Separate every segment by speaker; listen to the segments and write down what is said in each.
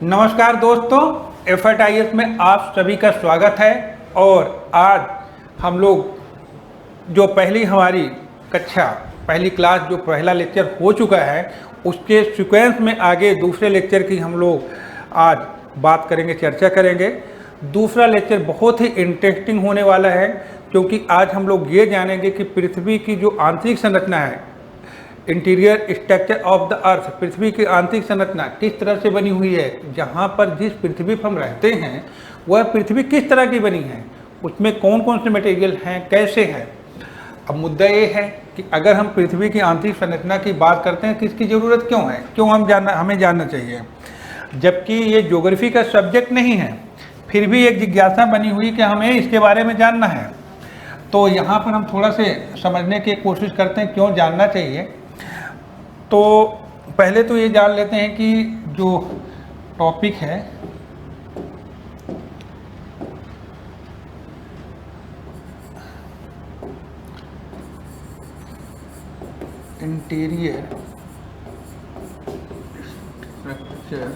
Speaker 1: नमस्कार दोस्तों, FIS में आप सभी का स्वागत है। और आज हम लोग जो हमारी पहली क्लास जो पहला लेक्चर हो चुका है, उसके सीक्वेंस में आगे दूसरे लेक्चर की हम लोग आज बात करेंगे, चर्चा करेंगे। दूसरा लेक्चर बहुत ही इंटरेस्टिंग होने वाला है, क्योंकि आज हम लोग ये जानेंगे कि पृथ्वी की जो आंतरिक संरचना है, interior structure of the earth, पृथ्वी की आंतरिक संरचना किस तरह से बनी हुई है। जहाँ पर जिस पृथ्वी पर हम रहते हैं वह पृथ्वी किस तरह की बनी है, उसमें कौन कौन से मटेरियल हैं, कैसे है। अब मुद्दा ये है कि अगर हम पृथ्वी की आंतरिक संरचना की बात करते हैं तो इसकी ज़रूरत क्यों है, क्यों हमें जानना चाहिए, जबकि ये ज्योग्राफी का सब्जेक्ट नहीं है, फिर भी एक जिज्ञासा बनी हुई कि हमें इसके बारे में जानना है। तो यहाँ पर हम थोड़ा से समझने की कोशिश करते हैं क्यों जानना चाहिए। तो पहले तो ये जान लेते हैं कि जो टॉपिक है interior structure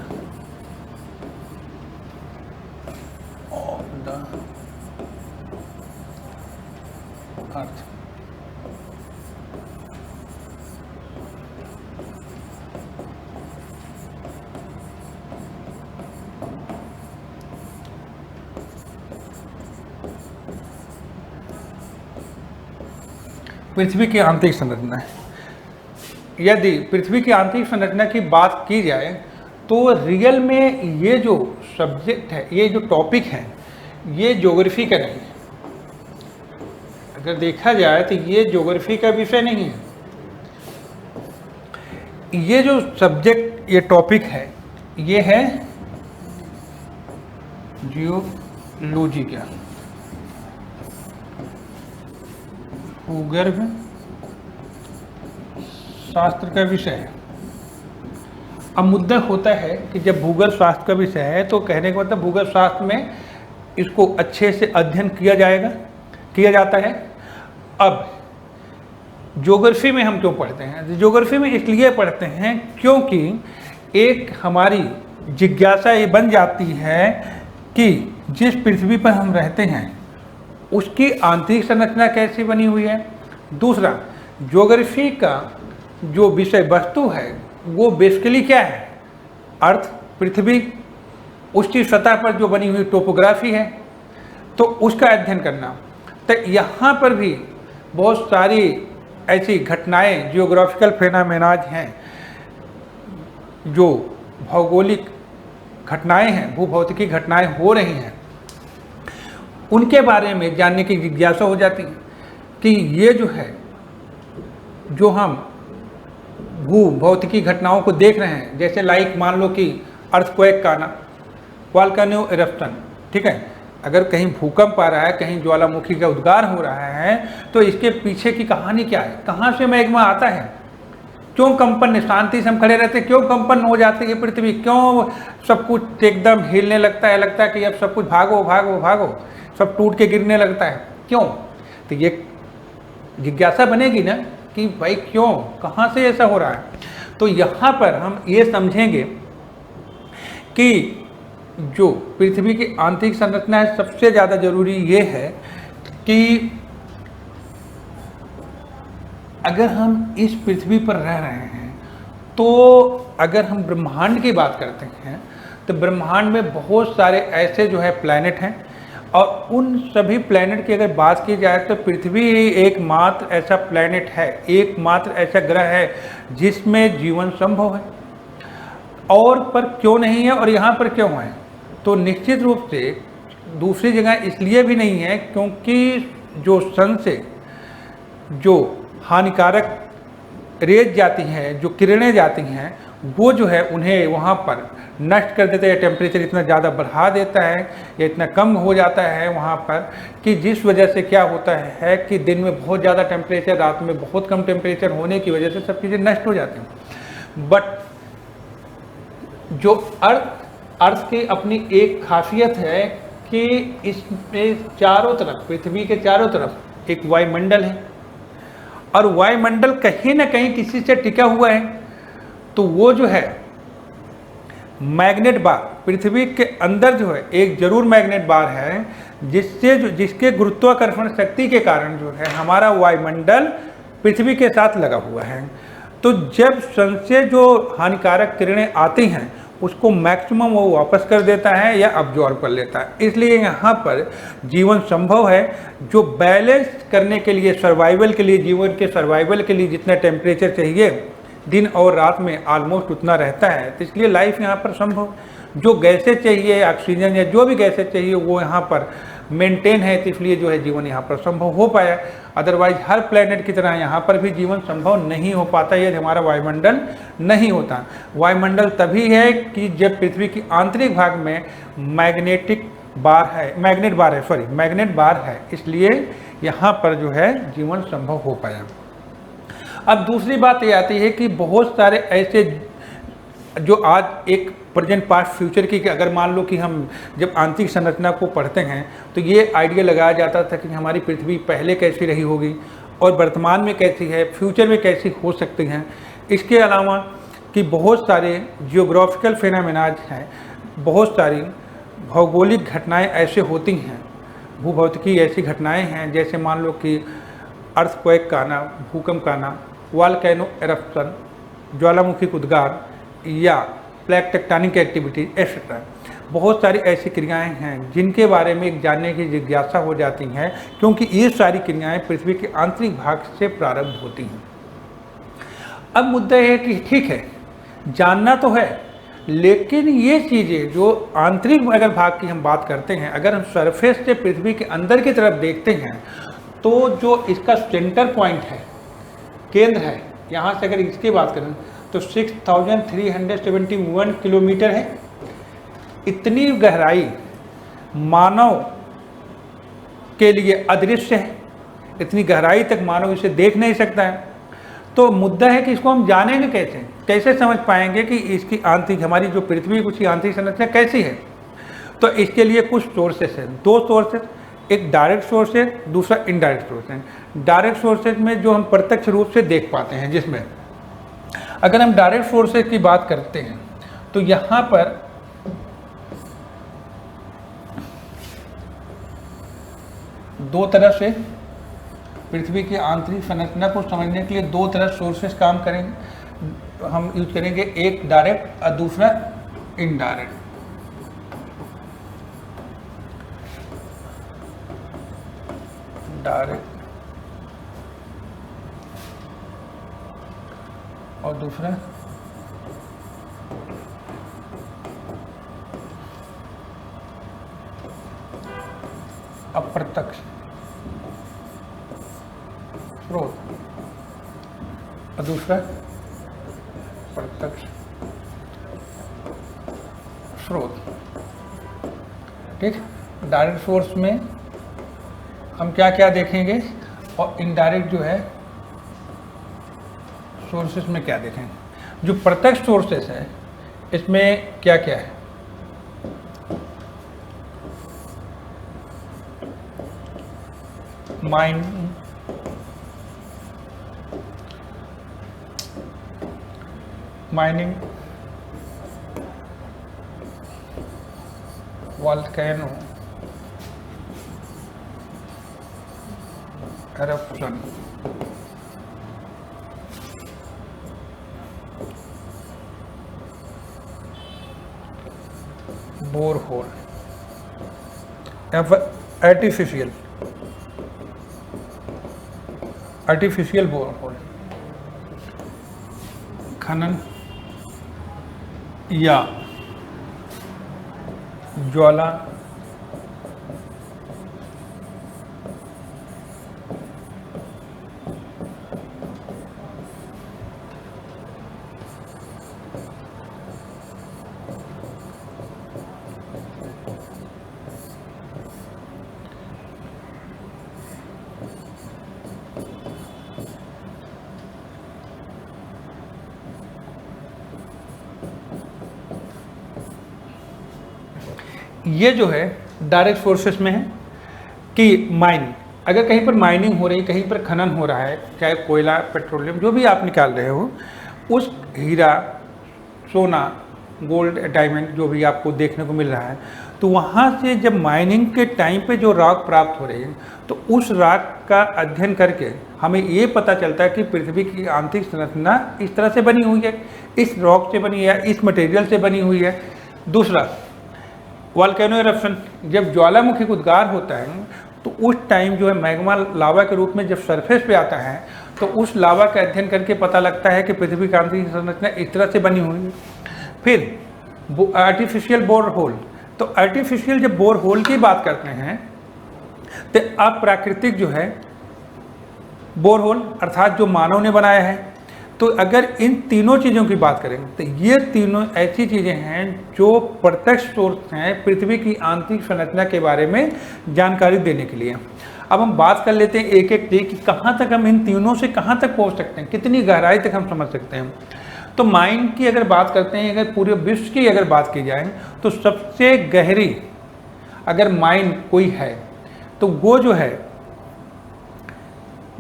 Speaker 1: of the earth. पृथ्वी की आंतरिक संरचना है। यदि पृथ्वी की आंतरिक संरचना की बात की जाए तो रियल में ये जो सब्जेक्ट है, ये जो टॉपिक है, ये ज्योग्राफी का नहीं है। अगर देखा जाए तो ये ज्योग्राफी का विषय नहीं है। ये जो सब्जेक्ट, ये टॉपिक है, ये है जियोलॉजी का, भूगर्भ शास्त्र का विषय है। अब मुद्दा होता है कि जब भूगर्भ शास्त्र का विषय है तो कहने का मतलब भूगर्भ शास्त्र में इसको अच्छे से अध्ययन किया जाता है। अब ज्योग्राफी में हम क्यों पढ़ते हैं? ज्योग्राफी में इसलिए पढ़ते हैं क्योंकि एक हमारी जिज्ञासा ये बन जाती है कि जिस पृथ्वी पर हम रहते हैं उसकी आंतरिक संरचना कैसी बनी हुई है। दूसरा, ज्योग्राफी का जो विषय वस्तु है वो बेसिकली क्या है? अर्थ, पृथ्वी, उसकी सतह पर जो बनी हुई टोपोग्राफी है, तो उसका अध्ययन करना। तो यहाँ पर भी बहुत सारी ऐसी घटनाएं, जियोग्राफिकल फेनामेनाज हैं, जो भौगोलिक घटनाएं हैं, भूभौतिकी घटनाएं हो रही हैं, उनके बारे में जानने की जिज्ञासा हो जाती है कि ये जो है, जो हम भूभौतिकी घटनाओं को देख रहे हैं, जैसे लाइक मान लो कि अर्थक्वेक का ना, वोल्केनो इरप्शन, ठीक है, अगर कहीं भूकंप आ रहा है, कहीं ज्वालामुखी का उद्गार हो रहा है, तो इसके पीछे की कहानी क्या है, कहाँ से मैग्मा आता है, क्यों कंपन, शांति से हम खड़े रहते, क्यों कंपन हो जाती है पृथ्वी, क्यों सब कुछ एकदम हिलने लगता है, लगता है कि अब सब कुछ भागो भागो भागो, सब टूट के गिरने लगता है, क्यों? तो ये जिज्ञासा बनेगी ना कि भाई क्यों, कहाँ से ऐसा हो रहा है। तो यहाँ पर हम ये समझेंगे कि जो पृथ्वी की आंतरिक संरचना है, सबसे ज़्यादा जरूरी ये है कि अगर हम इस पृथ्वी पर रह रहे हैं तो अगर हम ब्रह्मांड की बात करते हैं तो ब्रह्मांड में बहुत सारे ऐसे जो है प्लैनेट हैं, और उन सभी प्लैनेट की अगर बात की जाए तो पृथ्वी ही एकमात्र ऐसा प्लैनेट है, एकमात्र ऐसा ग्रह है जिसमें जीवन संभव है। और पर क्यों नहीं है और यहाँ पर क्यों है? तो निश्चित रूप से दूसरी जगह इसलिए भी नहीं है क्योंकि जो सन से जो हानिकारक रेज जाती हैं, जो किरणें जाती हैं, वो जो है उन्हें वहाँ पर नष्ट कर देते हैं। टेम्परेचर इतना ज़्यादा बढ़ा देता है या इतना कम हो जाता है वहाँ पर कि जिस वजह से क्या होता है कि दिन में बहुत ज़्यादा टेम्परेचर, रात में बहुत कम टेम्परेचर होने की वजह से सब चीज़ें नष्ट हो जाती हैं। बट जो अर्थ की अपनी एक खासियत है कि इसमें चारों तरफ, पृथ्वी के चारों तरफ एक वायुमंडल है, और वायुमंडल कहीं ना कहीं किसी से टिका हुआ है। तो वो जो है मैग्नेट बार, पृथ्वी के अंदर जो है एक जरूर मैग्नेट बार है, जिसके गुरुत्वाकर्षण शक्ति के कारण जो है हमारा वायुमंडल पृथ्वी के साथ लगा हुआ है। तो जब सन से जो हानिकारक किरणें आती हैं उसको मैक्सिमम वो वापस कर देता है या अब्जॉर्ब कर लेता है। इसलिए यहाँ पर जीवन संभव है। जो बैलेंस करने के लिए, सर्वाइवल के लिए, जीवन के सर्वाइवल के लिए जितना टेम्परेचर चाहिए दिन और रात में ऑलमोस्ट उतना रहता है, तो इसलिए लाइफ यहाँ पर संभव। जो गैसें चाहिए, ऑक्सीजन या जो भी गैसें चाहिए वो यहाँ पर मेंटेन है, तो इसलिए जो है जीवन यहाँ पर संभव हो पाया। अदरवाइज हर प्लेनेट की तरह यहाँ पर भी जीवन संभव नहीं हो पाता यदि हमारा वायुमंडल नहीं होता। वायुमंडल तभी है कि जब पृथ्वी की आंतरिक भाग में मैग्नेट बार है, इसलिए यहाँ पर जो है जीवन संभव हो पाया। अब दूसरी बात ये आती है कि बहुत सारे ऐसे जो आज एक प्रेजेंट पास्ट फ्यूचर की, कि अगर मान लो कि हम जब आंतरिक संरचना को पढ़ते हैं तो ये आइडिया लगाया जाता था कि हमारी पृथ्वी पहले कैसी रही होगी और वर्तमान में कैसी है, फ्यूचर में कैसी हो सकती हैं। इसके अलावा कि बहुत सारे जियोग्राफिकल फिनोमेनाज हैं, बहुत सारी भौगोलिक घटनाएं ऐसे होती हैं, भूभौतिकी ऐसी घटनाएं हैं, जैसे मान लो कि अर्थक्वेक का आना, भूकंप का आना, वॉल्केनो एरप्शन, ज्वालामुखी उद्गार या प्लेट टेक्टोनिक एक्टिविटी एक्सेट्रा। बहुत सारी ऐसी क्रियाएं हैं जिनके बारे में जानने की जिज्ञासा हो जाती है, क्योंकि ये सारी क्रियाएं पृथ्वी के आंतरिक भाग से प्रारंभ होती हैं। अब मुद्दा यह है कि ठीक है, जानना तो है, लेकिन ये चीज़ें जो आंतरिक अगर भाग की हम बात करते हैं, अगर हम सरफेस से पृथ्वी के अंदर की तरफ देखते हैं तो जो इसका सेंटर पॉइंट है, केंद्र है, यहाँ से अगर इसकी बात करें तो 6371 किलोमीटर है। इतनी गहराई मानव के लिए अदृश्य है, इतनी गहराई तक मानव इसे देख नहीं सकता है। तो मुद्दा है कि इसको हम जानेंगे कैसे, कैसे समझ पाएंगे कि इसकी आंतरिक, हमारी जो पृथ्वी की आंतरिक संरचना कैसी है। तो इसके लिए कुछ सोर्सेस हैं, दो सोर्सेस, एक डायरेक्ट सोर्स है, दूसरा इनडायरेक्ट सोर्स है। डायरेक्ट सोर्सेज में जो हम प्रत्यक्ष रूप से देख पाते हैं, जिसमें अगर हम डायरेक्ट सोर्सेज की बात करते हैं तो यहाँ पर दो तरह से पृथ्वी की आंतरिक संरचना को समझने के लिए दो तरह सोर्सेज काम करेंगे, हम यूज करेंगे, एक डायरेक्ट और दूसरा इनडायरेक्ट। डायरेक्ट और दूसरा अप्रत्यक्ष स्रोत और दूसरा प्रत्यक्ष स्रोत। ठीक, डायरेक्ट सोर्स में हम क्या क्या देखेंगे और इनडायरेक्ट जो है सोर्सेस में क्या देखेंगे। जो प्रत्यक्ष सोर्सेस है इसमें क्या क्या है, माइनिंग, वोल्केनो एरप्शन, बोरहोल या फिर आर्टिफिशियल बोरहोल, खनन या ज्वाला ये जो है डायरेक्ट सोर्सेस में है कि माइनिंग, अगर कहीं पर माइनिंग हो रही, कहीं पर खनन हो रहा है, चाहे कोयला, पेट्रोलियम जो भी आप निकाल रहे हो, उस हीरा, सोना गोल्ड डायमंड जो भी आपको देखने को मिल रहा है, तो वहाँ से जब माइनिंग के टाइम पे जो रॉक प्राप्त हो रही है, तो उस रॉक का अध्ययन करके हमें ये पता चलता है कि पृथ्वी की आंतरिक संरचना इस तरह से बनी हुई है, इस रॉक से बनी है, इस मटेरियल से बनी हुई है। दूसरा, वोल्केनो इरप्शन, जब ज्वालामुखी उद्गार होता है तो उस टाइम जो है मैग्मा लावा के रूप में जब सरफेस पे आता है, तो उस लावा का अध्ययन करके पता लगता है कि पृथ्वी की आंतरिक संरचना इस तरह से बनी हुई है। फिर आर्टिफिशियल बोर होल, तो आर्टिफिशियल जब बोर होल की बात करते हैं तो अप्राकृतिक जो है बोर होल अर्थात जो मानव ने बनाया है, तो अगर इन तीनों चीज़ों की बात करें तो ये तीनों ऐसी चीज़ें हैं जो प्रत्यक्ष सोर्स हैं पृथ्वी की आंतरिक संरचना के बारे में जानकारी देने के लिए। अब हम बात कर लेते हैं एक एक कि कहाँ तक हम इन तीनों से कहाँ तक पहुँच सकते हैं, कितनी गहराई तक हम समझ सकते हैं। तो माइन की अगर बात करते हैं, अगर पूरे विश्व की अगर बात की जाए तो सबसे गहरी अगर माइन कोई है तो वो जो है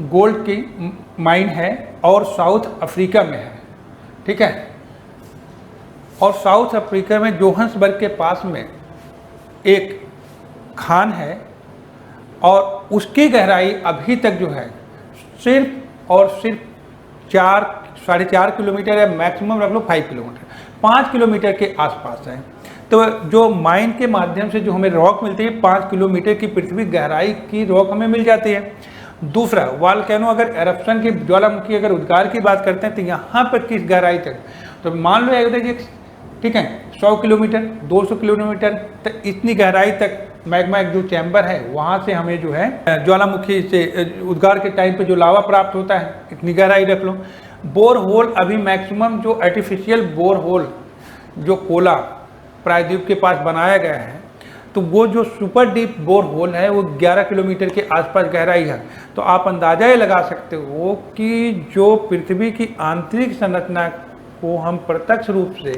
Speaker 1: गोल्ड की माइन है और साउथ अफ्रीका में है, ठीक है। और साउथ अफ्रीका में जोहान्सबर्ग के पास में एक खान है और उसकी गहराई अभी तक जो है सिर्फ और सिर्फ 4-4.5 किलोमीटर या मैक्सिमम रख लो 5 किलोमीटर, 5 किलोमीटर के आसपास है। तो जो माइन के माध्यम से जो हमें रॉक मिलती है 5 किलोमीटर की पृथ्वी गहराई की रॉक हमें मिल जाती है। दूसरा, वोल्केनो अगर एरप्शन की ज्वालामुखी अगर उद्गार की बात करते हैं तो यहाँ पर किस गहराई तक, तो मान लो एक, ठीक है, 100 किलोमीटर 200 किलोमीटर तक इतनी गहराई तक मैग्मा जो चैम्बर है वहाँ से हमें जो है ज्वालामुखी से उद्गार के टाइम पे जो लावा प्राप्त होता है, इतनी गहराई रख लो। बोर होल अभी मैक्सिमम जो आर्टिफिशियल बोर होल जो कोला प्रायद्वीप के पास बनाया गया है, तो वो जो सुपर डीप बोर होल है वो 11 किलोमीटर के आसपास गहराई है। तो आप अंदाजा ये लगा सकते हो कि जो पृथ्वी की आंतरिक संरचना को हम प्रत्यक्ष रूप से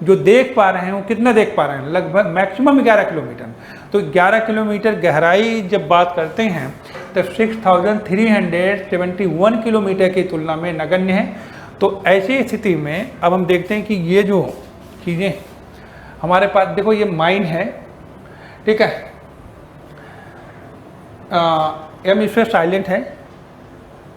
Speaker 1: जो देख पा रहे हैं वो कितना देख पा रहे हैं, लगभग मैक्सिमम 11 किलोमीटर। तो 11 किलोमीटर गहराई जब बात करते हैं तो 6371 किलोमीटर की तुलना में नगण्य है। तो ऐसी स्थिति में अब हम देखते हैं कि ये जो चीज़ें हमारे पास, देखो ये माइन है, ठीक है, एम इसमें साइलेंट है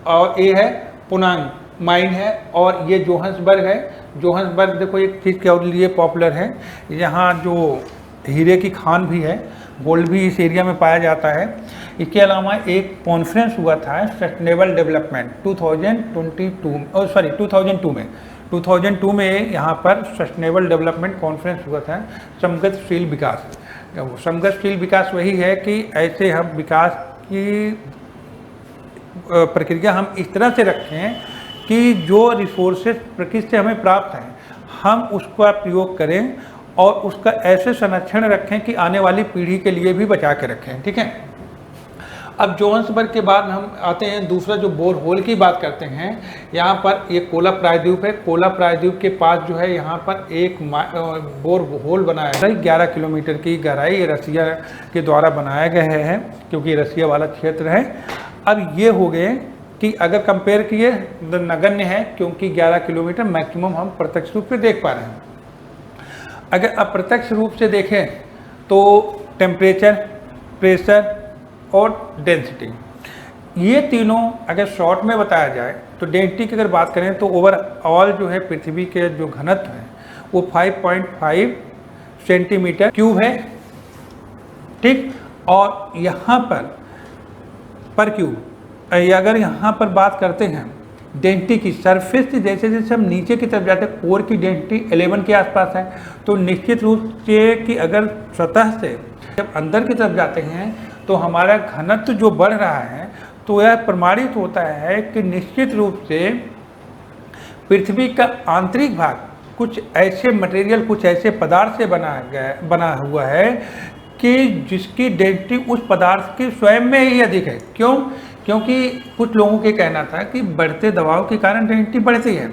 Speaker 1: और ए है पुनांग माइन है, और ये जोहान्सबर्ग है। जोहान्सबर्ग देखो एक चीज़ के और लिए पॉपुलर है, यहाँ जो हीरे की खान भी है, गोल्ड भी इस एरिया में पाया जाता है। इसके अलावा एक कॉन्फ्रेंस हुआ था सस्टेनेबल डेवलपमेंट 2002 में यहाँ पर सस्टेनेबल डेवलपमेंट कॉन्फ्रेंस हुआ था, समगतशील विकास। समगतशील विकास वही है कि ऐसे हम विकास की प्रक्रिया हम इस तरह से रखें कि जो रिसोर्सेज प्रकृति से हमें प्राप्त हैं हम उसका प्रयोग करें और उसका ऐसे संरक्षण रखें कि आने वाली पीढ़ी के लिए भी बचा के रखें, ठीक है। अब जोहान्सबर्ग के बाद हम आते हैं दूसरा जो बोर होल की बात करते हैं। यहाँ पर ये कोला प्रायद्वीप है, कोला प्रायद्वीप के पास जो है यहाँ पर एक बोर होल बनाया है 11 किलोमीटर की गहराई, ये रसिया के द्वारा बनाया गया है क्योंकि रसिया वाला क्षेत्र है। अब ये हो गए कि अगर कंपेयर किए तो नगण्य है क्योंकि 11 किलोमीटर मैक्सिमम हम प्रत्यक्ष रूप से देख पा रहे हैं। अगर अप्रत्यक्ष रूप से देखें तो टेम्परेचर, प्रेशर और डेंसिटी, ये तीनों अगर शॉर्ट में बताया जाए तो डेंसिटी की अगर बात करें तो ओवरऑल जो है पृथ्वी के जो घनत्व है वो 5.5 सेंटीमीटर क्यूब है, ठीक। और यहाँ पर क्यूब अगर यहाँ पर बात करते हैं डेंसिटी की, सरफेस से जैसे जैसे हम नीचे की तरफ जाते हैं कोर की डेंसिटी 11 के आसपास है। तो निश्चित रूप से कि अगर सतह से जब अंदर की तरफ जाते हैं तो हमारा घनत्व जो बढ़ रहा है, तो यह प्रमाणित होता है कि निश्चित रूप से पृथ्वी का आंतरिक भाग कुछ ऐसे मटेरियल, कुछ ऐसे पदार्थ से बना हुआ है कि जिसकी डेंसिटी उस पदार्थ की स्वयं में ही अधिक है। क्यों? क्योंकि कुछ लोगों के कहना था कि बढ़ते दबाव के कारण डेंसिटी बढ़ती है,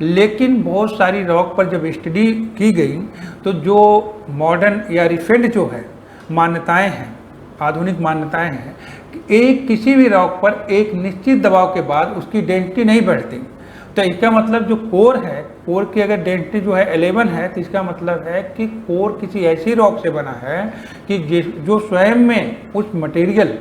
Speaker 1: लेकिन बहुत सारी रॉक पर जब स्टडी की गई तो जो मॉडर्न या रिफाइंड जो है मान्यताएं हैं, आधुनिक मान्यताएं हैं कि किसी भी रॉक पर एक निश्चित दबाव के बाद उसकी डेंसिटी नहीं बढ़ती। तो इसका मतलब जो कोर है, कोर की अगर डेंसिटी जो है 11 है, तो इसका मतलब है कि कोर किसी ऐसी रॉक से बना है कि जो स्वयं में उस मटेरियल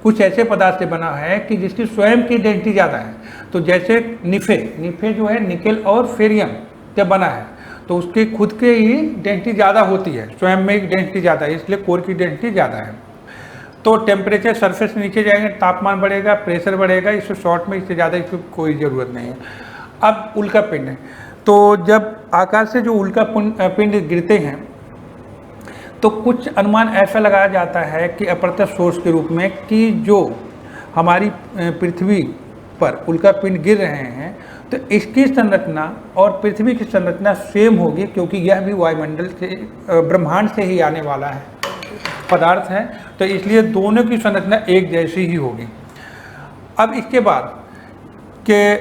Speaker 1: कुछ ऐसे पदार्थ से बना है कि जिसकी स्वयं की डेंसिटी ज़्यादा है। तो जैसे निफे जो है निकेल और फेरियम से बना है, तो उसके खुद के ही डेंसिटी ज़्यादा होती है, स्वयं में डेंसिटी ज़्यादा है, इसलिए कोर की डेंसिटी ज़्यादा है। तो टेम्परेचर सरफेस नीचे जाएंगे, तापमान बढ़ेगा, प्रेशर बढ़ेगा, इससे शॉर्ट में इससे ज़्यादा इसकी कोई ज़रूरत नहीं है। अब उल्का पिंड है, तो जब आकाश से जो उल्का पिंड गिरते हैं तो कुछ अनुमान ऐसा लगाया जाता है कि अप्रत्यक्ष सोर्स के रूप में कि जो हमारी पृथ्वी पर उल्का पिंड गिर रहे हैं तो इसकी संरचना और पृथ्वी की संरचना सेम होगी, क्योंकि यह भी वायुमंडल से ब्रह्मांड से ही आने वाला है पदार्थ है, तो इसलिए दोनों की संरचना एक जैसी ही होगी। अब इसके बाद के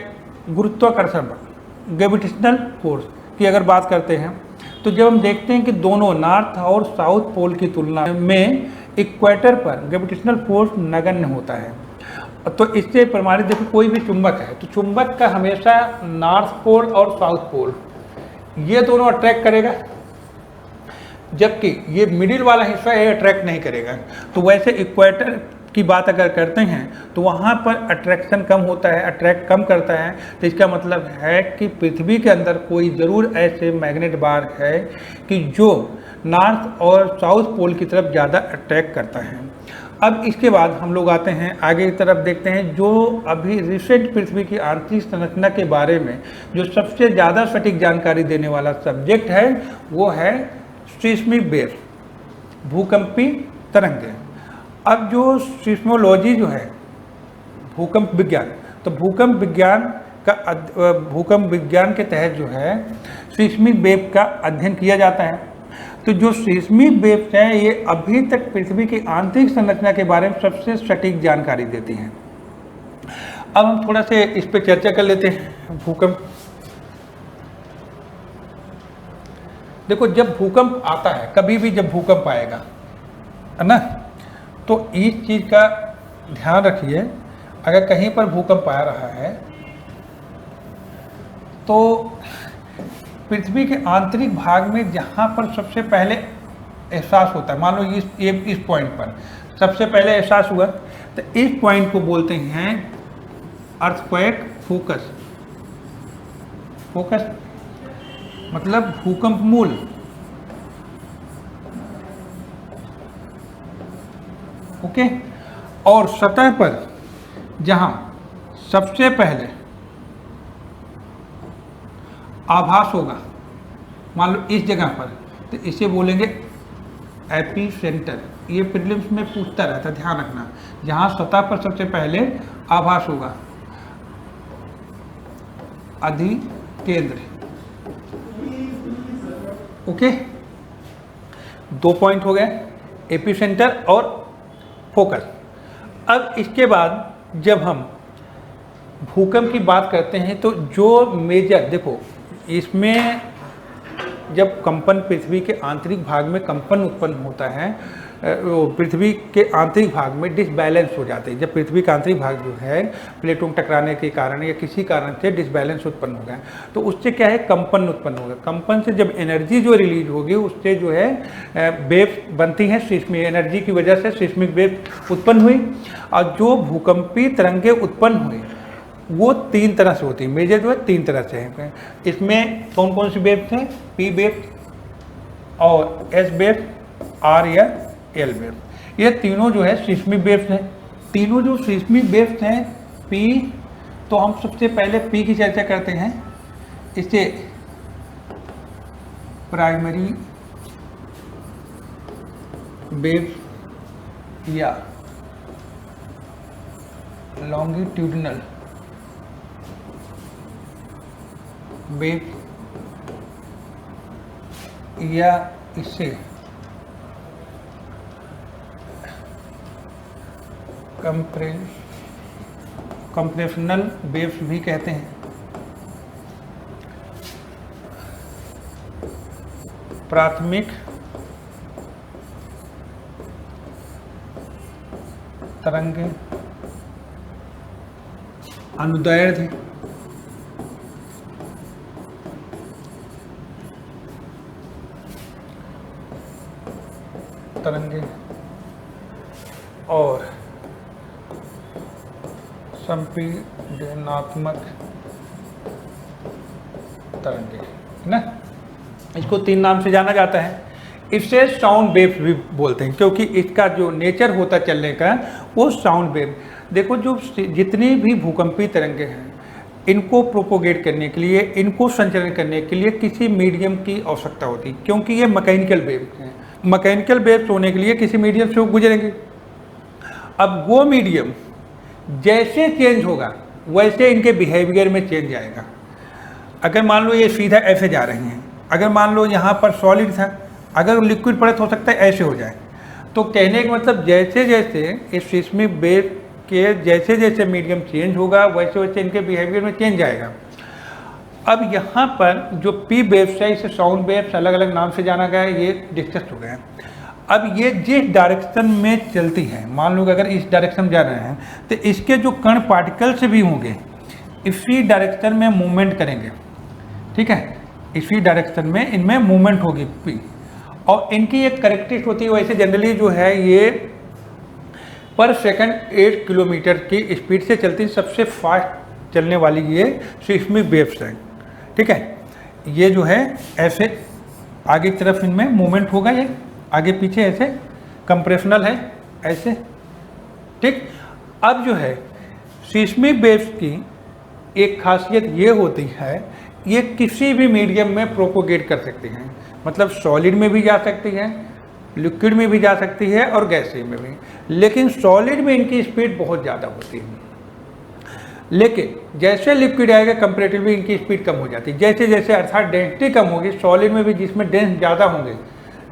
Speaker 1: गुरुत्वाकर्षण बल, ग्रेविटेशनल फोर्स की अगर बात करते हैं, तो जब हम देखते हैं कि दोनों नॉर्थ और साउथ पोल की तुलना में इक्वेटर पर ग्रेविटेशनल फोर्स नगण्य होता है, तो इससे प्रमाणित देखो कोई भी चुंबक है तो चुंबक का हमेशा नॉर्थ पोल और साउथ पोल ये दोनों अट्रैक्ट करेगा, जबकि ये मिडिल वाला हिस्सा ये अट्रैक्ट नहीं करेगा। तो वैसे इक्वेटर की बात अगर करते हैं तो वहाँ पर अट्रैक्शन कम होता है, अट्रैक्ट कम करता है, तो इसका मतलब है कि पृथ्वी के अंदर कोई ज़रूर ऐसे मैग्नेट बार है कि जो नॉर्थ और साउथ पोल की तरफ ज़्यादा अट्रैक्ट करता है। अब इसके बाद हम लोग आते हैं आगे की तरफ, देखते हैं जो अभी रिसेंट पृथ्वी की आंतरिक संरचना के बारे में जो सबसे ज़्यादा सटीक जानकारी देने वाला सब्जेक्ट है वो है सीस्मिक वेव्स, भूकंपी तरंगें। अब जो सीस्मोलॉजी जो है भूकंप विज्ञान, तो भूकंप विज्ञान के तहत जो है सीस्मिक वेव का अध्ययन किया जाता है। तो जो सीस्मिक वेव्स हैं ये अभी तक पृथ्वी की आंतरिक संरचना के बारे में सबसे सटीक जानकारी देती हैं। अब हम थोड़ा से इस पर चर्चा कर लेते हैं। भूकंप, देखो जब भूकंप आता है, कभी भी जब भूकंप आएगा है ना, तो इस चीज़ का ध्यान रखिए, अगर कहीं पर भूकंप आ रहा है तो पृथ्वी के आंतरिक भाग में जहाँ पर सबसे पहले एहसास होता है, मान लो इस पॉइंट पर सबसे पहले एहसास हुआ, तो इस पॉइंट को बोलते हैं अर्थक्वेक फोकस। फोकस मतलब भूकंप मूल। ओके, और सतह पर जहाँ सबसे पहले आभास होगा, मान लो इस जगह पर, तो इसे बोलेंगे एपी सेंटर। ये प्रीलिम्स में पूछता रहता है, ध्यान रखना, जहाँ सतह पर सबसे पहले आभास होगा, अधिकेंद्र। ओके, 2 पॉइंट हो गए, एपी सेंटर और फोकस। अब इसके बाद जब हम भूकंप की बात करते हैं तो जो मेजर, देखो इसमें जब कंपन पृथ्वी के आंतरिक भाग में कंपन उत्पन्न होता है, पृथ्वी के आंतरिक भाग में डिसबैलेंस हो जाते हैं। जब पृथ्वी का आंतरिक भाग जो है प्लेटों टकराने के कारण या किसी कारण से डिसबैलेंस उत्पन्न हो गया, तो उससे क्या है, कंपन उत्पन्न होगा। कंपन से जब एनर्जी जो रिलीज होगी उससे जो है वेव बनती है, सिस्मिक एनर्जी की वजह से सिस्मिक वेव उत्पन्न हुई। और जो भूकंपी तरंगें उत्पन्न हुई वो 3 तरह से होती है, मेजर जो है 3 तरह से है। इसमें कौन कौन सी वेव्स हैं, पी वेव और एस वेव, आर या एल वेव। ये तीनों जो है सिस्मिक वेव्स हैं। तीनों जो सिस्मिक वेव्स हैं पी, तो हम सबसे पहले पी की चर्चा करते हैं। इसे प्राइमरी वेव या लॉन्गिट्यूडिनल वेव या इसे कंप्रेशनल वेव्स भी कहते हैं। प्राथमिक तरंगें अनुदैर्ध्य तरंगे और संपीड़नात्मक तरंगे, है ना। इसको 3 नाम से जाना जाता है। इसे साउंड वेव भी बोलते हैं, क्योंकि इसका जो नेचर होता चलने का वो साउंड वेव। देखो, जो जितनी भी भूकंपीय तरंगे हैं, इनको प्रोपोगेट करने के लिए, इनको संचरण करने के लिए किसी मीडियम की आवश्यकता होती है, क्योंकि ये मैकेनिकल वेव हैं। मैकेनिकल वेव्स होने के लिए किसी मीडियम से वो गुजरेंगे। अब वो मीडियम जैसे चेंज होगा वैसे इनके बिहेवियर में चेंज आएगा। अगर मान लो ये सीधा ऐसे जा रही हैं, अगर मान लो यहाँ पर सॉलिड था, अगर लिक्विड पड़े तो हो सकता है ऐसे हो जाए। तो कहने का मतलब जैसे जैसे इस सिस्मिक वेव के जैसे जैसे मीडियम चेंज होगा वैसे वैसे इनके बिहेवियर में चेंज आएगा। अब यहाँ पर जो पी वेव्स है, इसे साउंड वेव्स अलग अलग नाम से जाना गया है, ये डिस्कस हो गया है। अब ये जिस डायरेक्शन में चलती है, मान लो अगर इस डायरेक्शन में जा रहे हैं तो इसके जो कण पार्टिकल्स भी होंगे इसी डायरेक्शन में मूवमेंट करेंगे, ठीक है। इसी डायरेक्शन में इनमें मूवमेंट होगी पी, और इनकी एक कैरेक्टरिस्टिक होती है, वैसे जनरली जो है ये पर सेकंड 8 किलोमीटर की स्पीड से चलती, सबसे फास्ट चलने वाली ये सिस्मिक वेव्स है, ठीक है। ये जो है ऐसे आगे की तरफ इनमें मूवमेंट होगा, ये आगे पीछे ऐसे कंप्रेशनल है ऐसे, ठीक। अब जो है सिस्मिक वेव्स की एक खासियत ये होती है, ये किसी भी मीडियम में प्रोपोगेट कर सकती हैं, मतलब सॉलिड में भी जा सकती है, लिक्विड में भी जा सकती है और गैसीय में भी। लेकिन सॉलिड में इनकी स्पीड बहुत ज़्यादा होती है, लेकिन जैसे लिक्विड आएगा कंपेरेटिवली इनकी स्पीड कम हो जाती है। जैसे जैसे अर्थात डेंसिटी कम होगी सॉलिड में भी, जिसमें डेंस ज़्यादा होंगे,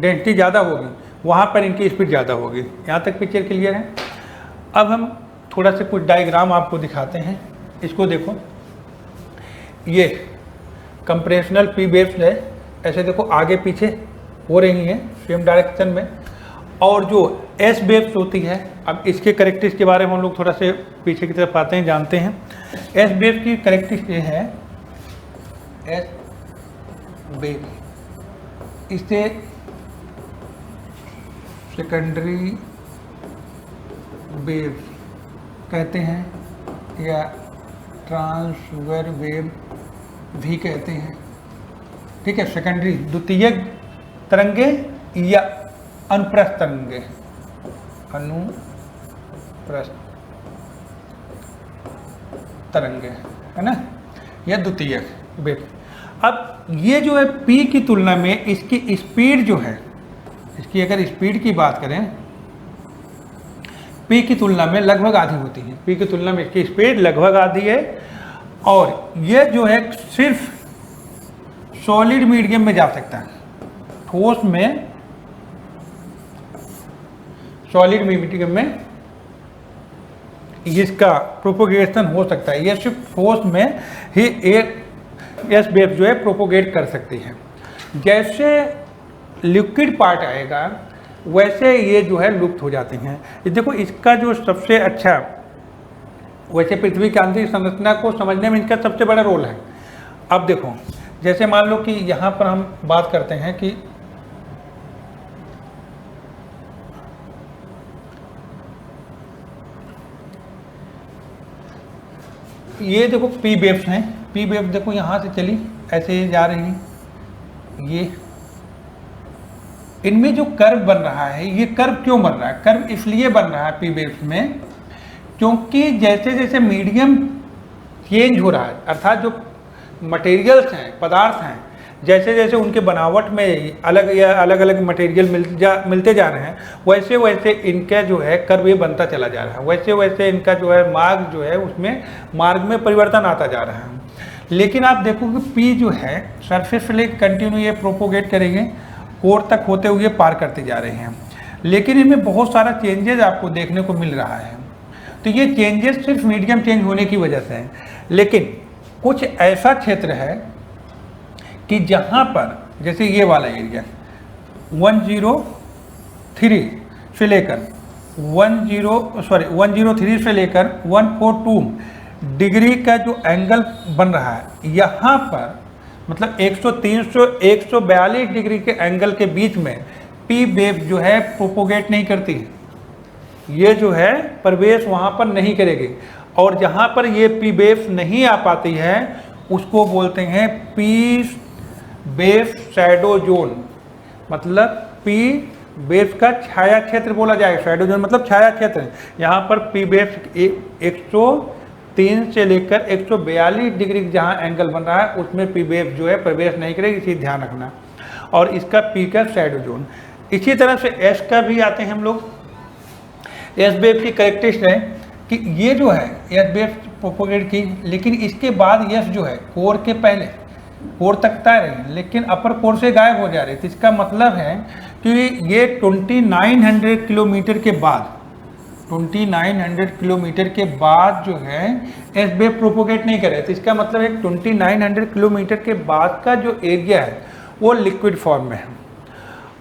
Speaker 1: डेंसिटी ज़्यादा होगी, वहाँ पर इनकी स्पीड ज़्यादा होगी। यहाँ तक पिक्चर क्लियर है। अब हम थोड़ा सा कुछ डायग्राम आपको दिखाते हैं। इसको देखो, ये कंप्रेशनल पी वेव्स है, ऐसे देखो आगे पीछे हो रही हैं सेम डायरेक्शन में। और जो एस वेव्स होती है, अब इसके कैरेक्टरिस्टिक्स के बारे में हम लोग थोड़ा से पीछे की तरफ आते हैं, जानते हैं। एस वेव की कैरेक्टरिस्टिक ये है, एस वेव इसे सेकेंडरी वेव कहते हैं या ट्रांसवर वेव भी कहते हैं, ठीक है। सेकेंडरी द्वितीयक तरंगे या अनुप्रस्थ तरंगे, अनुप्रस्थ तरंगे, है ना, या द्वितीयक वेव। अब ये जो है पी की तुलना में इसकी स्पीड जो है, इसकी अगर स्पीड की बात करें, पी की तुलना में लगभग आधी होती है। पी की तुलना में इसकी स्पीड लगभग आधी है। और ये जो है सिर्फ सॉलिड मीडियम में जा सकता है, ठोस में, सॉलिड मीडियम में इसका प्रोपोगेशन हो सकता है। ये सिर्फ ठोस में ही एक एस वेव जो है प्रोपोगेट कर सकती है। जैसे लिक्विड पार्ट आएगा वैसे ये जो है लुप्त हो जाती हैं। ये देखो, इसका जो सबसे अच्छा, वैसे पृथ्वी की आंतरिक संरचना को समझने में इनका सबसे बड़ा रोल है। अब देखो, जैसे मान लो कि यहाँ पर हम बात करते हैं कि ये देखो पी वेव्स हैं। पी वेव देखो यहाँ से चली ऐसे जा रही हैं, ये इनमें जो कर्व बन रहा है, ये कर्व क्यों बन रहा है? कर्व इसलिए बन रहा है पी वेव्स में क्योंकि जैसे जैसे मीडियम चेंज हो रहा है, अर्थात जो मटेरियल्स हैं, पदार्थ हैं, जैसे जैसे उनके बनावट में अलग या अलग अलग मटेरियल मिलते जा रहे हैं, वैसे वैसे इनका जो है कर्व ये बनता चला जा रहा है। वैसे वैसे इनका जो है मार्ग जो है, उसमें मार्ग में परिवर्तन आता जा रहा है। लेकिन आप देखो कि पी जो है सरफेस से लेकर कंटिन्यू ये प्रोपोगेट करेंगे, कोर तक होते हुए पार करते जा रहे हैं। लेकिन इनमें बहुत सारा चेंजेस आपको देखने को मिल रहा है। तो ये चेंजेस सिर्फ मीडियम चेंज होने की वजह से हैं। लेकिन कुछ ऐसा क्षेत्र है कि जहाँ पर जैसे ये वाला एरिया 103 से लेकर 103 से लेकर 142 डिग्री का जो एंगल बन रहा है, यहाँ पर मतलब 142 डिग्री के एंगल के बीच में पी वेव जो है प्रोपोगेट नहीं करती है, ये जो है प्रवेश वहाँ पर नहीं करेगी, और जहाँ पर ये पी वेव नहीं आ पाती है उसको बोलते हैं पी वेव शैडो जोन, मतलब पी वेव का छाया क्षेत्र बोला जाएगा। शैडो जोन मतलब छाया क्षेत्र। यहाँ पर पी वेव 103 से लेकर 142 डिग्री जहाँ एंगल बन रहा है उसमें पी वेव जो है प्रवेश नहीं करेगी, इसी ध्यान रखना। और इसका पी का शैडो जोन। इसी तरह से एस का भी आते हैं हम लोग। एस वेव की कैरेक्टरिस्टिक है कि ये जो है एस वेव प्रोपोगेट की, लेकिन इसके बाद एस जो है कोर के पहले कोर तक तय रही, लेकिन अपर कोर से गायब हो जा रही। तो इसका मतलब है कि ये 2900 किलोमीटर के बाद 2900 किलोमीटर के बाद जो है एस वेव प्रोपोगेट नहीं करे। तो इसका मतलब है 2900 किलोमीटर के बाद का जो एरिया है वो लिक्विड फॉर्म में है,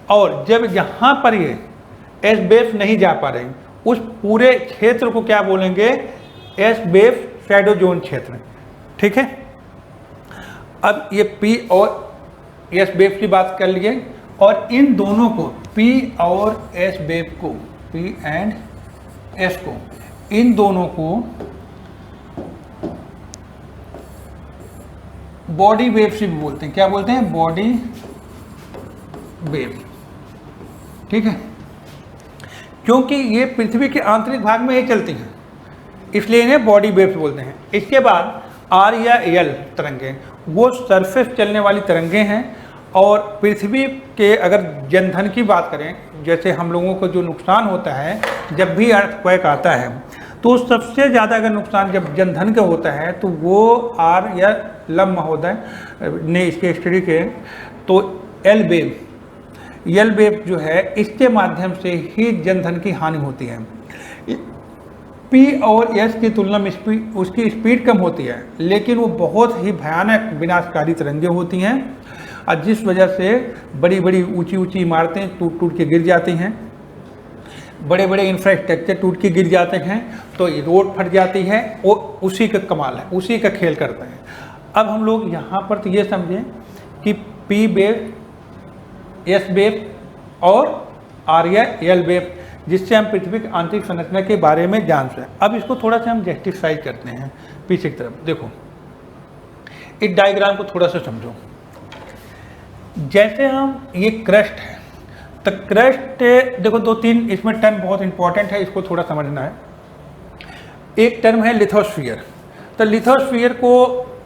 Speaker 1: और जब यहाँ पर ये एस वेव नहीं जा पा रही उस पूरे क्षेत्र को क्या बोलेंगे, एस वेव शैडो जोन क्षेत्र। ठीक है, अब ये पी और एस वेव की बात कर लिए, और इन दोनों को पी और एस वेव को, पी एंड एस को, इन दोनों को बॉडी वेव से भी बोलते हैं। क्या बोलते हैं, बॉडी वेव। ठीक है, क्योंकि ये पृथ्वी के आंतरिक भाग में ही चलती हैं, इसलिए इन्हें बॉडी वेव्स बोलते हैं। इसके बाद आर या एल तरंगें, वो सरफेस चलने वाली तरंगें हैं। और पृथ्वी के अगर जनधन की बात करें, जैसे हम लोगों को जो नुकसान होता है जब भी अर्थक्वेक आता है, तो सबसे ज़्यादा अगर नुकसान जब जनधन का होता है तो वो आर या लम महोदय ने इसके स्टडी के, तो एल वेव जो है इसके माध्यम से ही जनधन की हानि होती है। पी और एस की तुलना में उसकी स्पीड कम होती है, लेकिन वो बहुत ही भयानक विनाशकारी तरंगें होती हैं, और जिस वजह से बड़ी बड़ी ऊंची इमारतें टूट के गिर जाती हैं, बड़े बड़े इंफ्रास्ट्रक्चर टूट के गिर जाते हैं, तो रोड फट जाती है। वो उसी का कमाल है, उसी का खेल करते हैं। अब हम लोग यहाँ पर तो ये समझें कि पी वेव, एस वेव और आर या एल वेव, जिससे हम पृथ्वी की आंतरिक संरचना के बारे में जान सकें। अब इसको थोड़ा सा हम जस्टिफाई करते हैं पीछे की तरफ। देखो इस डायग्राम को थोड़ा सा समझो। जैसे हम ये क्रस्ट है, तो क्रस्ट देखो 2-3 इसमें टर्म बहुत इंपॉर्टेंट है, इसको थोड़ा समझना है। एक टर्म है लिथोस्फीयर। तो लिथोस्फीयर को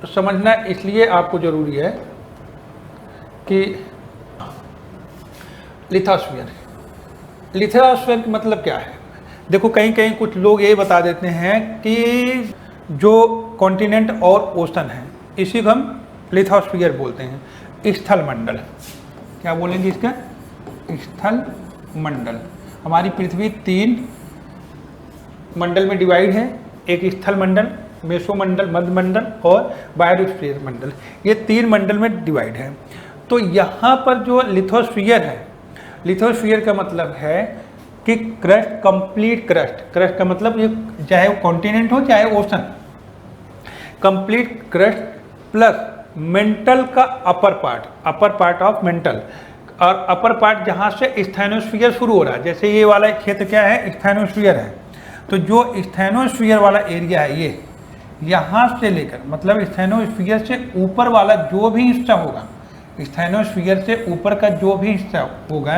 Speaker 1: समझना इसलिए आपको ज़रूरी है कि लिथोस्फीयर का मतलब क्या है। देखो कहीं कहीं कुछ लोग ये बता देते हैं कि जो कॉन्टिनेंट और ओशन है इसी को हम लिथोस्फीयर बोलते हैं। स्थल मंडल, क्या बोलेंगे इसका, स्थल मंडल। हमारी पृथ्वी 3 मंडल में डिवाइड है, एक स्थल मंडल, मेसोमंडल, मध्यमंडल और बायोस्फीयर मंडल। ये 3 मंडल में डिवाइड है। तो यहाँ पर जो लिथोस्फीयर है, लिथोस्फीयर का मतलब है कि क्रस्ट, कंप्लीट क्रस्ट का मतलब ये चाहे वो कॉन्टिनेंट हो चाहे ocean, complete crust plus mental का अपर पार्ट ऑफ मेंटल, और अपर पार्ट जहाँ से स्थैनोस्फीयर शुरू हो रहा है। जैसे ये वाला क्षेत्र क्या है, स्थैनोस्फीयर है। तो जो स्थैनोस्फीयर वाला एरिया है ये यहाँ से लेकर, मतलब स्थैनोस्फीयर से ऊपर वाला जो भी हिस्सा होगा, स्थैनोस्फीयर से ऊपर का जो भी हिस्सा होगा,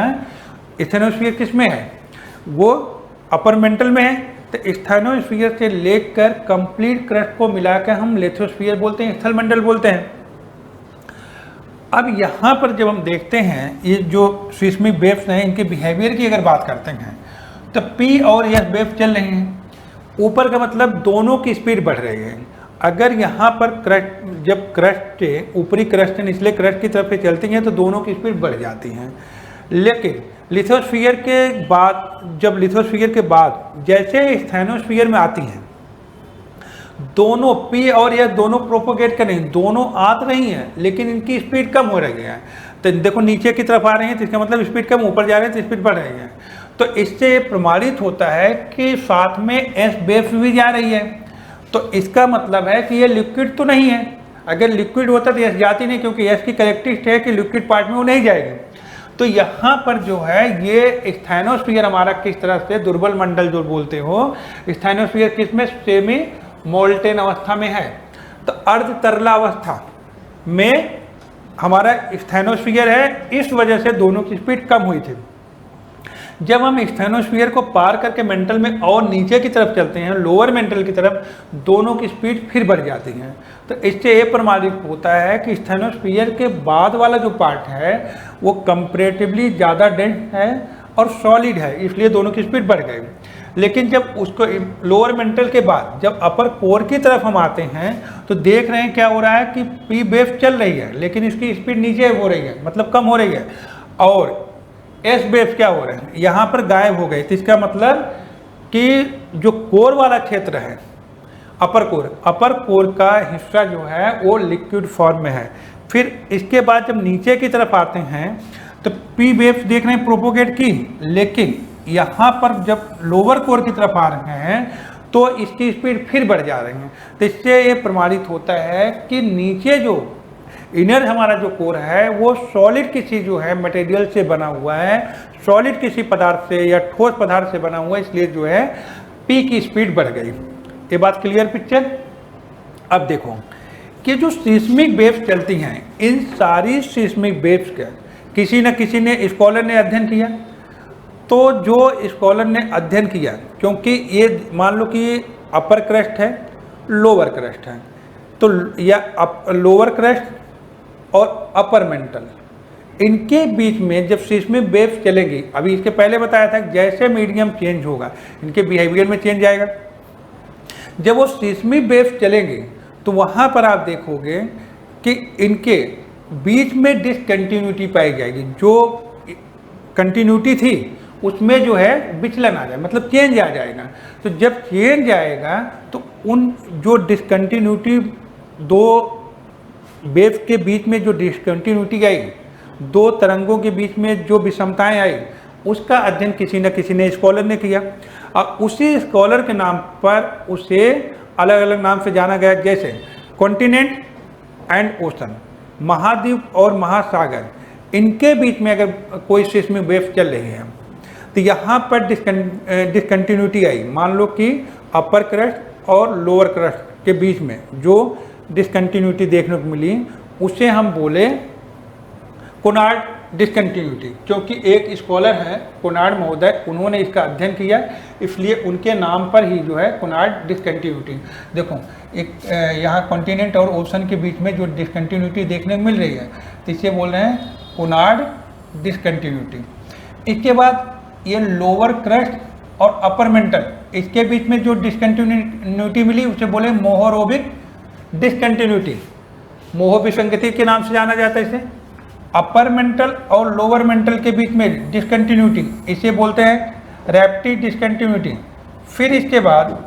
Speaker 1: स्थैनोस्फीयर किस में है, वो अपर मेंटल में है। तो स्थैनोस्फीयर से लेकर कंप्लीट क्रस्ट को मिलाकर हम लिथोस्फीयर बोलते हैं, स्थल मंडल बोलते हैं। अब यहाँ पर जब हम देखते हैं ये जो सिस्मिक वेव्स हैं, इनके बिहेवियर की अगर बात करते हैं, तो पी और एस वेव चल रही हैं। ऊपर का मतलब दोनों की स्पीड बढ़ रही है। अगर यहाँ पर क्रस्ट, जब क्रस्ट ऊपरी क्रस्ट निचले क्रस्ट की तरफ से चलती हैं तो दोनों की स्पीड बढ़ जाती हैं। लेकिन लिथोस्फीयर के बाद, जब लिथोस्फीयर के बाद जैसे स्थैनोस्फीयर में आती हैं, दोनों पी और एस दोनों प्रोपोगेट कर रही हैं, दोनों आ रही हैं, लेकिन इनकी स्पीड कम हो रही है। तो देखो नीचे की तरफ आ रही है तो इसका मतलब स्पीड कम, ऊपर जा रहे हैं तो स्पीड बढ़ रही है। तो इससे प्रमाणित होता है कि साथ में एस वेव भी जा रही है। तो इसका मतलब है कि ये लिक्विड तो नहीं है। अगर लिक्विड होता तो एस जाती नहीं, क्योंकि एस की कैरेक्टरिस्टिक है कि लिक्विड पार्ट में वो नहीं जाएगी। तो यहाँ पर जो है ये स्थाइनोस्फीयर हमारा किस तरह से, दुर्बल मंडल जो बोलते हो, स्थाइनोस्फीयर किस में, सेमी मोल्टेन अवस्था में है। तो अर्ध तरला अवस्था में हमारा स्थाइनोस्फीयर है, इस वजह से दोनों की स्पीड कम हुई थी। जब हम स्थाइनोस्फीयर को पार करके मेंटल में और नीचे की तरफ चलते हैं, लोअर मेंटल की तरफ, दोनों की स्पीड फिर बढ़ जाती है। तो इससे ये प्रमाणित होता है कि स्थाइनोस्फीयर के बाद वाला जो पार्ट है वो कंपैरेटिवली ज़्यादा डेंस है और सॉलिड है, इसलिए दोनों की स्पीड बढ़ गई। लेकिन जब उसको लोअर मेंटल के बाद जब अपर कोर की तरफ हम आते हैं तो देख रहे हैं क्या हो रहा है कि पी वेव चल रही है लेकिन इसकी स्पीड नीचे हो रही है, मतलब कम हो रही है, और एस वेव क्या हो रहे हैं, यहाँ पर गायब हो गए। तो इसका मतलब कि जो कोर वाला क्षेत्र है, अपर कोर का हिस्सा जो है वो लिक्विड फॉर्म में है। फिर इसके बाद जब नीचे की तरफ आते हैं तो पी वेव देख रहे हैं प्रोपोगेट की, लेकिन यहाँ पर जब लोअर कोर की तरफ आ रहे हैं तो इसकी स्पीड फिर बढ़ जा रही है। तो इससे ये प्रमाणित होता है कि नीचे जो इनर हमारा जो कोर है वो सॉलिड किसी जो है मटेरियल से बना हुआ है, सॉलिड किसी पदार्थ से या ठोस पदार्थ से बना हुआ है, इसलिए जो है पी की स्पीड बढ़ गई। ये बात क्लियर पिक्चर। अब देखो कि जो सीस्मिक वेव्स चलती हैं, इन सारी सीस्मिक वेव्स का किसी न किसी ने स्कॉलर ने अध्ययन किया। तो जो स्कॉलर ने अध्ययन किया, क्योंकि ये मान लो कि अपर क्रस्ट है, लोअर क्रस्ट है, तो या लोअर क्रस्ट और अपर मेंटल, इनके बीच में जब सीस्मिक वेव्स चलेंगी, अभी इसके पहले बताया था जैसे मीडियम चेंज होगा इनके बिहेवियर में चेंज आएगा। जब वो सीस्मिक वेव्स चलेंगे तो वहाँ पर आप देखोगे कि इनके बीच में डिसकंटिन्यूटी पाई जाएगी, जो कंटिन्यूटी थी उसमें जो है विचलन आ जाए, मतलब चेंज आ जाएगा। तो जब चेंज आएगा तो उन जो डिसकंटिन्यूटी, दो वेव के बीच में जो डिसकंटिन्यूटी आई, दो तरंगों के बीच में जो विषमताएं आई, उसका अध्ययन किसी न किसी ने स्कॉलर ने किया। और उसी स्कॉलर के नाम पर उसे अलग अलग नाम से जाना गया, जैसे कॉन्टिनेंट एंड ओशन, महाद्वीप और महासागर, इनके बीच में अगर कोई सीस्मिक वेव चल रही है तो यहाँ पर डिसकंटिन्यूटी आई। मान लो कि अपर क्रस्ट और लोअर क्रस्ट के बीच में जो डिसकंटिन्यूटी देखने को मिली उसे हम बोले कोनार्ड डिसकंटिन्यूटी, क्योंकि एक स्कॉलर है कोनार्ड महोदय, उन्होंने इसका अध्ययन किया, इसलिए उनके नाम पर ही जो है कोनार्ड डिसकंटिन्यूटी। देखो एक यहाँ कॉन्टिनेंट और ओशन के बीच में जो डिसकंटिन्यूटी देखने को मिल रही है तो इसे बोल रहे हैं कोनार्ड डिसकंटिन्यूटी। इसके बाद ये लोअर क्रस्ट और अपर मेंटल, इसके बीच में जो डिसकंटिन्यूटी मिली उसे बोले मोहोरोबिक डिसकंटिन्यूटी, मोह विसंगति के नाम से जाना जाता है इसे। अपर मेंटल और लोअर मेंटल के बीच में डिसकंटिन्यूटी, इसे बोलते हैं रैप्टी डिसकंटिन्यूटी। फिर इसके बाद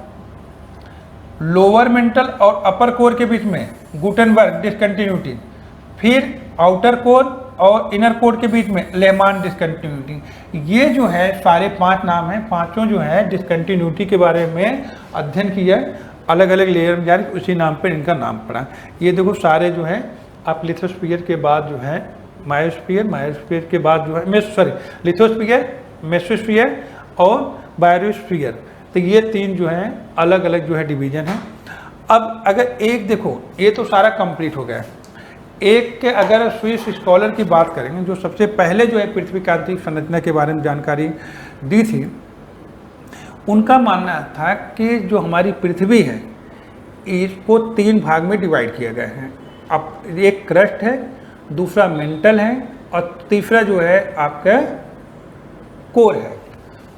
Speaker 1: लोअर मेंटल और अपर कोर के बीच में गुटनबर्ग डिसकंटिन्यूटी। फिर आउटर कोर और इनर कोर के बीच में लेहमान डिसकंटिन्यूटी। ये जो है सारे 5 नाम हैं, पांचों जो है डिसकंटिन्यूटी के बारे में अध्ययन किया, अलग अलग लेयर में जाकर उसी नाम पर इनका नाम पड़ा। ये देखो सारे जो है आप लिथोस्फीयर के बाद जो है मायोस्फीयर, मायोस्फीयर के बाद जो है लिथोस्फीयर, मेसोस्फीयर और बायोस्फीयर, तो ये 3 जो हैं अलग अलग जो है डिवीजन है। अब अगर एक देखो, ये तो सारा कंप्लीट हो गया। एक के अगर स्विस स्कॉलर की बात करेंगे जो सबसे पहले जो है पृथ्वी की आंतरिक संरचना के बारे में जानकारी दी थी, उनका मानना था कि जो हमारी पृथ्वी है इसको 3 भाग में डिवाइड किया गया है। अब एक क्रस्ट है, दूसरा मेंटल है और तीसरा जो है आपका कोर है।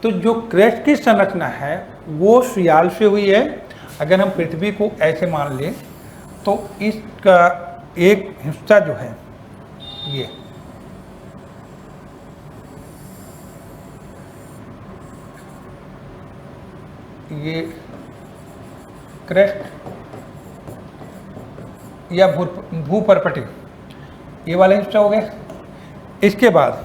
Speaker 1: तो जो क्रस्ट की संरचना है वो सियाल से हुई है। अगर हम पृथ्वी को ऐसे मान लें तो इसका एक हिस्सा जो है ये क्रस्ट या भूपर्पटी, ये वाला हिस्सा हो गया। इसके बाद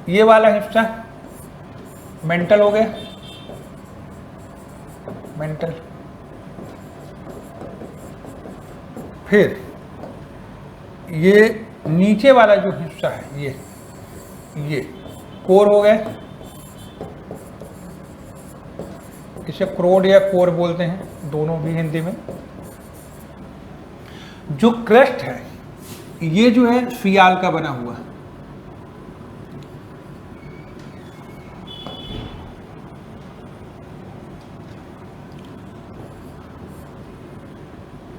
Speaker 1: ये वाला हिस्सा मेंटल हो गया, मेंटल। फिर ये नीचे वाला जो हिस्सा है ये कोर हो गया, इसे क्रोड या कोर बोलते हैं दोनों भी हिंदी में। जो क्रस्ट है ये जो है सियाल का बना हुआ,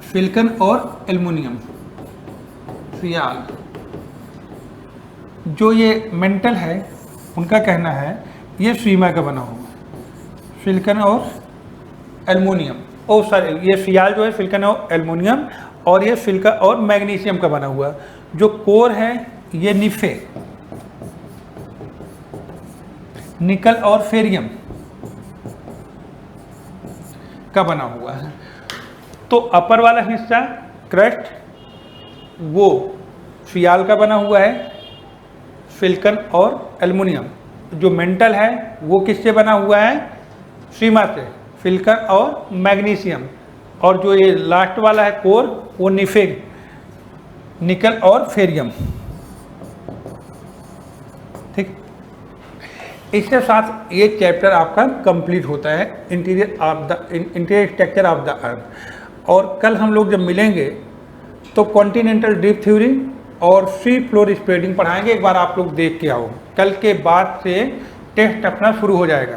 Speaker 1: सिलिकॉन और एल्युमिनियम, सियाल। जो ये मेंटल है उनका कहना है ये सीमा का बना हुआ, सिलिकॉन और एल्युमिनियम। ओ सॉरी, ये सियाल जो है सिलिकॉन और एल्युमिनियम, और ये सिलिकॉन और मैग्नीशियम का बना हुआ। जो कोर है ये निफे, निकल और फेरियम का बना हुआ है। तो अपर वाला हिस्सा क्रस्ट वो सियाल का बना हुआ है, सिलिकॉन और एल्युमिनियम। जो मेंटल है वो किससे बना हुआ है, सीमा से, सिलिकॉन और मैग्नीशियम। और जो ये लास्ट वाला है कोर वो निफे, निकल और फेरियम। ठीक, इसके साथ ये चैप्टर आपका कंप्लीट होता है, इंटीरियर स्ट्रक्चर ऑफ द अर्थ। और कल हम लोग जब मिलेंगे तो कॉन्टिनेंटल ड्रिफ्ट थ्योरी और सी फ्लोर स्प्रेडिंग पढ़ाएंगे। एक बार आप लोग देख के आओ, कल के बाद से टेस्ट अपना शुरू हो जाएगा।